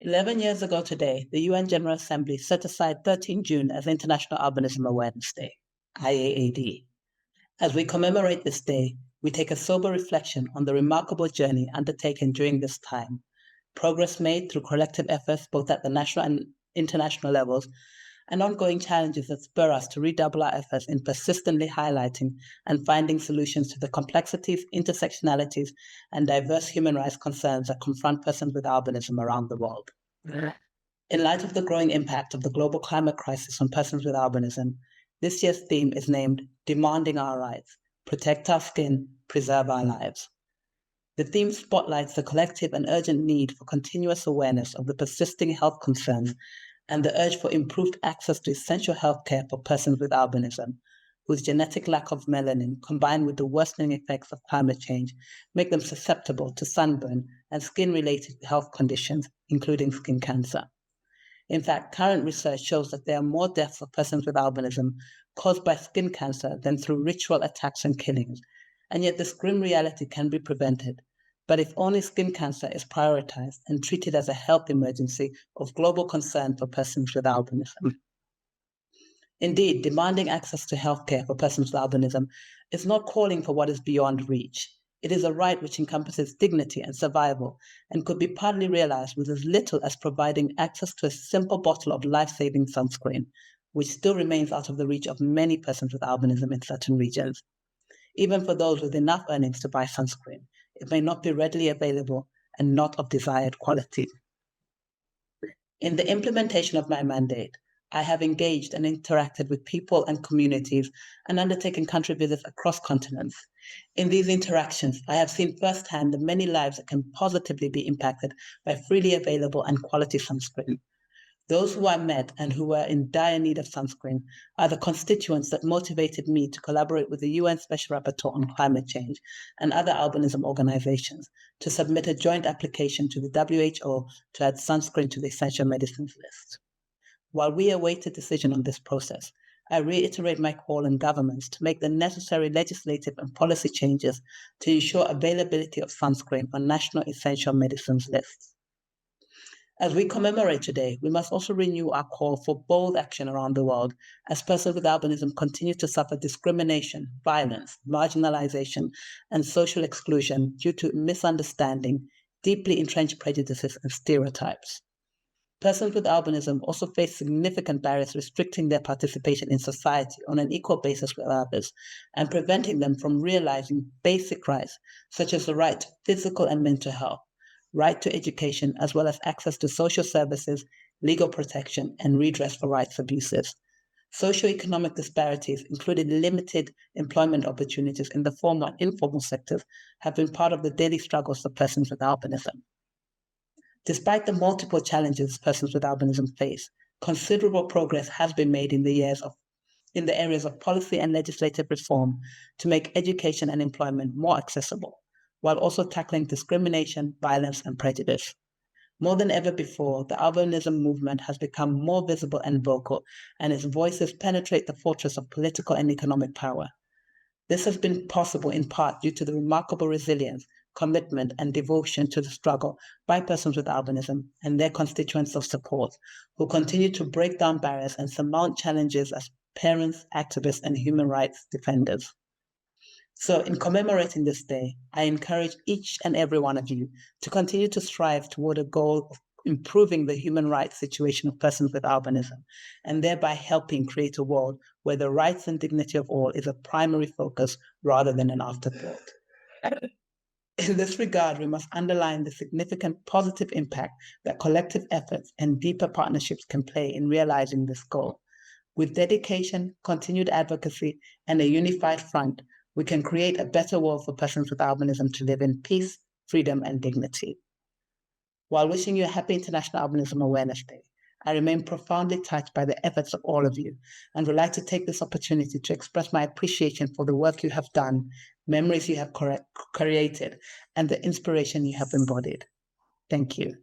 11 years ago today, the UN General Assembly set aside 13 June as International Albinism Awareness Day, IAAD. As we commemorate this day, we take a sober reflection on the remarkable journey undertaken during this time, progress made through collective efforts both at the national and international levels, and ongoing challenges that spur us to redouble our efforts in persistently highlighting and finding solutions to the complexities, intersectionalities, and diverse human rights concerns that confront persons with albinism around the world. In light of the growing impact of the global climate crisis on persons with albinism, this year's theme is named Demanding Our Rights, Protect Our Skin, Preserve Our Lives. The theme spotlights the collective and urgent need for continuous awareness of the persisting health concerns and the urge for improved access to essential health care for persons with albinism, whose genetic lack of melanin, combined with the worsening effects of climate change, make them susceptible to sunburn and skin-related health conditions, including skin cancer. In fact, current research shows that there are more deaths of persons with albinism caused by skin cancer than through ritual attacks and killings, and yet this grim reality can be prevented. But if only skin cancer is prioritized and treated as a health emergency of global concern for persons with albinism. Indeed, demanding access to healthcare for persons with albinism is not calling for what is beyond reach. It is a right which encompasses dignity and survival and could be partly realized with as little as providing access to a simple bottle of life-saving sunscreen, which still remains out of the reach of many persons with albinism in certain regions. Even for those with enough earnings to buy sunscreen, it may not be readily available and not of desired quality. In the implementation of my mandate, I have engaged and interacted with people and communities and undertaken country visits across continents. In these interactions, I have seen firsthand the many lives that can positively be impacted by freely available and quality sunscreen. Those who I met and who were in dire need of sunscreen are the constituents that motivated me to collaborate with the UN Special Rapporteur on Climate Change and other albinism organizations to submit a joint application to the WHO to add sunscreen to the essential medicines list. While we await a decision on this process, I reiterate my call on governments to make the necessary legislative and policy changes to ensure availability of sunscreen on national essential medicines lists. As we commemorate today, we must also renew our call for bold action around the world as persons with albinism continue to suffer discrimination, violence, marginalization, and social exclusion due to misunderstanding, deeply entrenched prejudices and stereotypes. Persons with albinism also face significant barriers restricting their participation in society on an equal basis with others and preventing them from realizing basic rights such as the right to physical and mental health, right to education, as well as access to social services, legal protection, and redress for rights abuses. Socioeconomic disparities, including limited employment opportunities in the formal and informal sectors, have been part of the daily struggles of persons with albinism. Despite the multiple challenges persons with albinism face, considerable progress has been made in the areas of policy and legislative reform to make education and employment more accessible, while also tackling discrimination, violence, and prejudice. More than ever before, the albinism movement has become more visible and vocal, and its voices penetrate the fortress of political and economic power. This has been possible in part due to the remarkable resilience, commitment, and devotion to the struggle by persons with albinism and their constituents of support, who continue to break down barriers and surmount challenges as parents, activists, and human rights defenders. So in commemorating this day, I encourage each and every one of you to continue to strive toward a goal of improving the human rights situation of persons with albinism, and thereby helping create a world where the rights and dignity of all is a primary focus rather than an afterthought. In this regard, we must underline the significant positive impact that collective efforts and deeper partnerships can play in realizing this goal. With dedication, continued advocacy, and a unified front, we can create a better world for persons with albinism to live in peace, freedom, and dignity. While wishing you a happy International Albinism Awareness Day, I remain profoundly touched by the efforts of all of you and would like to take this opportunity to express my appreciation for the work you have done, memories you have created, and the inspiration you have embodied. Thank you.